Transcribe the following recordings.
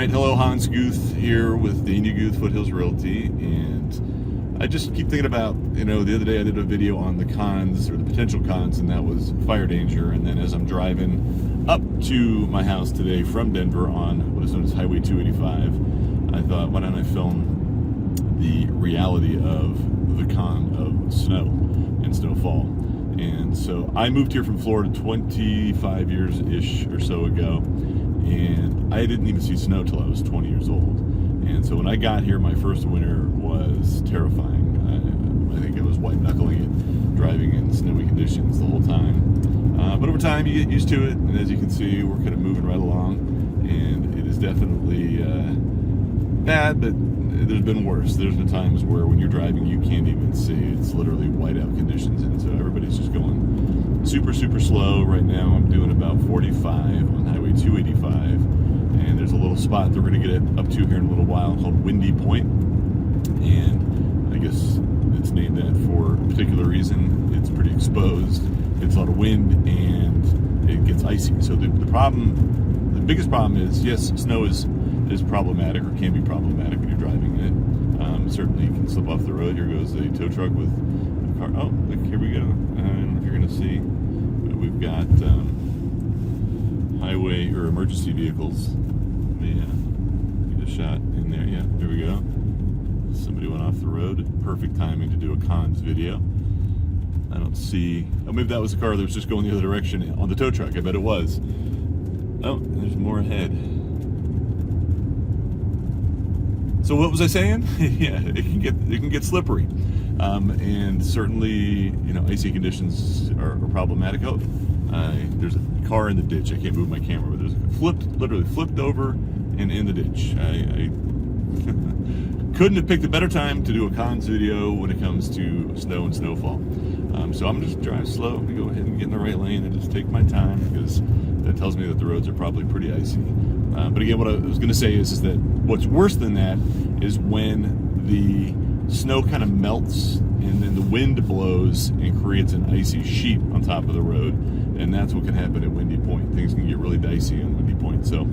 right, hello, Hans Guth here with Dania Guth Foothills Realty, and I just keep thinking about, the other day I did a video on the cons, or the potential cons, and that was fire danger, and then as I'm driving up to my house today from Denver on what is known as Highway 285, I thought, why don't I film the reality of the con of snow and snowfall. And so I moved here from Florida 25 years-ish or so ago, and I didn't even see snow till I was 20 years old. And so when I got here, my first winter was terrifying. I think I was white-knuckling it, driving in snowy conditions the whole time. But over time, you get used to it, and as you can see, we're kind of moving right along, and it is definitely bad, but there's been worse. There's been times where when you're driving, you can't even see. It's literally whiteout conditions, and so everybody's just going super, super slow. Right now, I'm doing about 45 on Highway 285, and there's a little spot that we're going to get up to here in a little while called Windy Point, and I guess it's named that for a particular reason. It's pretty exposed. It's a lot of wind, and it gets icy. So the biggest problem is, yes, snow is problematic, or can be problematic when you're driving it. Certainly you can slip off the road. Here goes a tow truck with a car. Oh, look, here we go. I don't know if you're going to see, but we've got highway or emergency vehicles. Let me get a shot in there. Yeah, there we go. Somebody went off the road. Perfect timing to do a cons video. I don't see. Oh, maybe that was the car that was just going the other direction on the tow truck. I bet it was. Oh, there's more ahead. So what was I saying? Yeah, it can get slippery, and certainly icy conditions are problematic. Oh, there's a car in the ditch. I can't move my camera, but there's literally flipped over and in the ditch. I couldn't have picked a better time to do a cons video when it comes to snow and snowfall. So I'm just driving slow. I'm gonna go ahead and get in the right lane and just take my time, because that tells me that the roads are probably pretty icy. But again, what I was going to say is that what's worse than that is when the snow kind of melts and then the wind blows and creates an icy sheet on top of the road, and that's what can happen at Windy Point. Things can get really dicey on Windy Point. So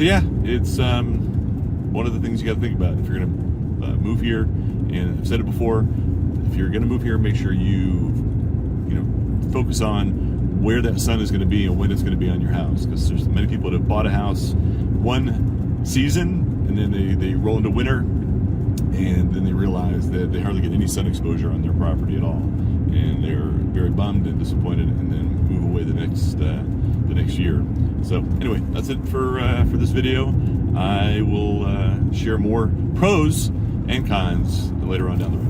yeah, it's one of the things you got to think about if you're going to move here. And I've said it before, if you're going to move here, make sure you focus on where that sun is going to be and when it's going to be on your house, because there's many people that have bought a house one season and then they roll into winter, and then they realize that they hardly get any sun exposure on their property at all, and they're very bummed and disappointed, and then move away the next year. So anyway, that's it for this video. I will share more pros and cons later on down the road.